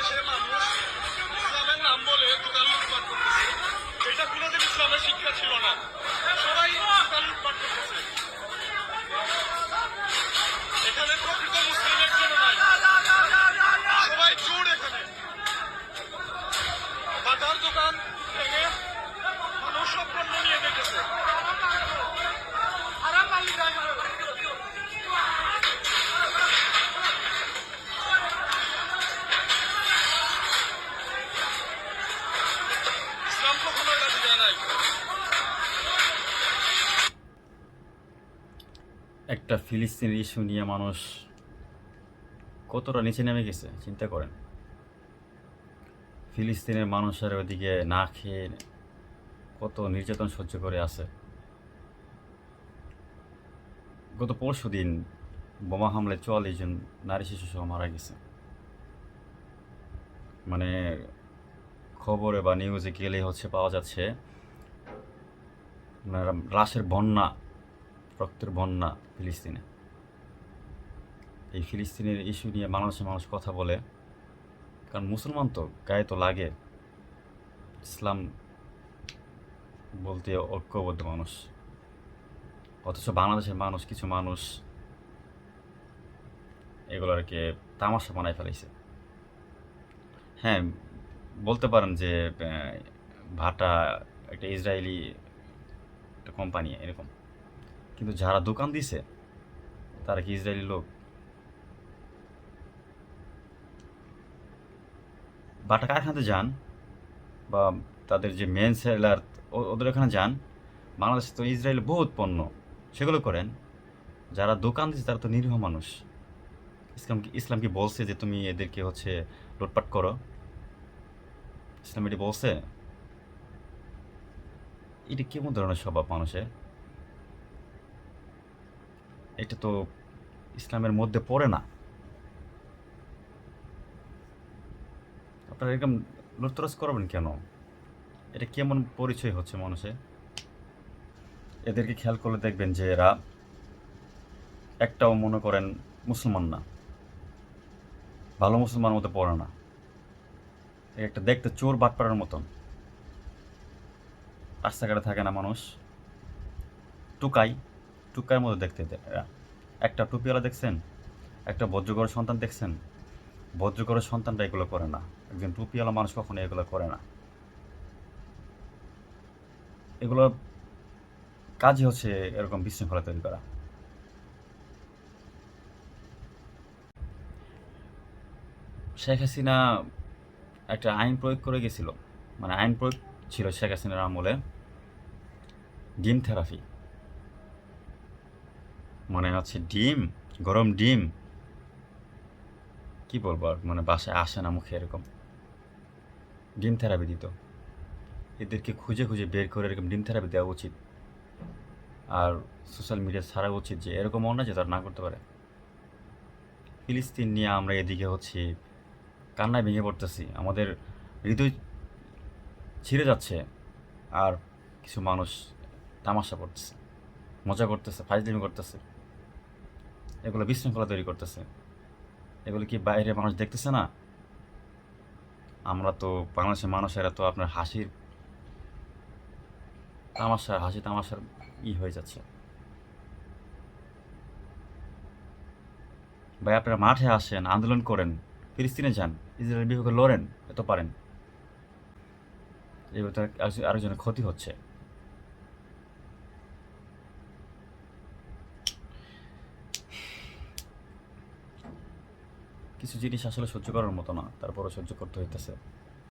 বাংলাদেশের মানুষ ইসলামের নাম বলে দোকান লুটপাট করতেছে। এটা কোনোদিন ইসলামের শিক্ষা ছিল না। সবাই দোকান লুটপাট করতেছে। এখানে প্রকৃত মুসলিমের জন্য নাই, সবাই চোর। এখানে বাজার দোকান ভেঙে মানুষ সব পণ্য নিয়ে যেতেছে। ইসলাম কখনো এটা দেয় নাই। একটা ফিলিস্তিনের ইস্যু নিয়ে মানুষ কতটা নিচে নেমে গেছে চিন্তা করেন। ফিলিস্তিনের মানুষের ওদিকে না খেয়ে কত নির্যাতন সহ্য করে আছে। গত পরশু দিন বোমা হামলায় 44 জন নারী শিশু সহ মারা গেছে। মানে খবরে বা নিউজে গেলে পাওয়া যাচ্ছে লাশের বন্যা, রক্তের বন্যা ফিলিস্তিনে। এই ফিলিস্তিনের ইস্যু নিয়ে বাংলাদেশের মানুষ কথা বলে, কারণ মুসলমান তো গায়ে তো লাগে। ইসলাম বলতে ঐক্যবদ্ধ মানুষ, অথচ বাংলাদেশের মানুষ, কিছু মানুষ এগুলোকে তামাশা বানায় ফেলেছে। হ্যাঁ, বলতে পারেন যে ভাটা একটা ইসরায়েলি একটা কোম্পানি এরকম, কিন্তু যারা দোকান দিছে তারা কি ইসরায়েলি লোক? বাটা কারখানাতে যান বা তাদের যে মেন সেলার ওদের ওখানে যান। বাংলাদেশে তো ইসরায়েলের বহুত পণ্য, সেগুলো করেন। যারা দোকান দিচ্ছে তারা তো নিরীহ মানুষ। ইসলাম কি বলছে যে তুমি এদেরকে লুটপাট করো? ইসলাম এটি বলছে? এটা কেমন ধরনের স্বভাব মানুষের? এটা তো ইসলামের মধ্যে পড়ে না। আপনারা এরকম লুটতরাজ করবেন কেন? এটা কেমন পরিচয় হচ্ছে মানুষের? এদেরকে খেয়াল করলে দেখবেন যে এরা একটাও মনে করেন মুসলমান না, ভালো মুসলমানের মতো পড়ে না। একটা দেখতে চোর বাটপাড়ার মতন। রাস্তাঘাটে থাকে না মানুষ, টুকাইয়ের মতো দেখতে এরা। একটা টুপিওয়ালা দেখছেন? একটা বজ্রগড়ের সন্তান দেখছেন? বজ্রগড়ের সন্তানটা এগুলো করে না। একজন টুপিওয়ালা মানুষ কখনো এগুলো করে না। এগুলো কাজই হচ্ছে এরকম বিশৃঙ্খলা তৈরি করা। শেখ হাসিনা একটা আইন প্রয়োগ করে গেছিল, মানে আইন প্রয়োগ ছিল শেখ হাসিনার আমলে, ডিম থেরাপি। মানে ডিম, গরম ডিম, কি বলবো আর, মানে বাসায় আসে না মুখে, এরকম ডিম থেরাপি দিত। এদেরকে খুঁজে খুঁজে বের করে এরকম ডিম থেরাপি দেওয়া উচিত। আর সোশ্যাল মিডিয়া ছাড়া উচিত যে এরকম অন্যায় যে তারা না করতে পারে। ফিলিস্তিন নিয়ে আমরা এদিকে কান্নায় ভেঙে পড়তেছি, আমাদের হৃদয় ছিঁড়ে যাচ্ছে, আর কিছু মানুষ তামাশা করতেছে, মজা করতেছে, ফাইজলামি করতেছে, এগুলো বিশৃঙ্খলা তৈরি করতেছে। এগুলো কি বাইরে মানুষ দেখতেছে না? আমরা তো বাংলাদেশের মানুষেরা তো আপনার হাসি তামাশার হয়ে যাচ্ছে। ভাই, আপনারা মাঠে আসেন, আন্দোলন করেন, ফিলিস্তিনে যান, ইসরায়েলের বিপক্ষে লড়েন, এত পারেন। এবার আরেকজনের ক্ষতি হচ্ছে। কিছু জিনিস আসলে সহ্য করার মতো না, তারপরও সহ্য করতে হইতেছে।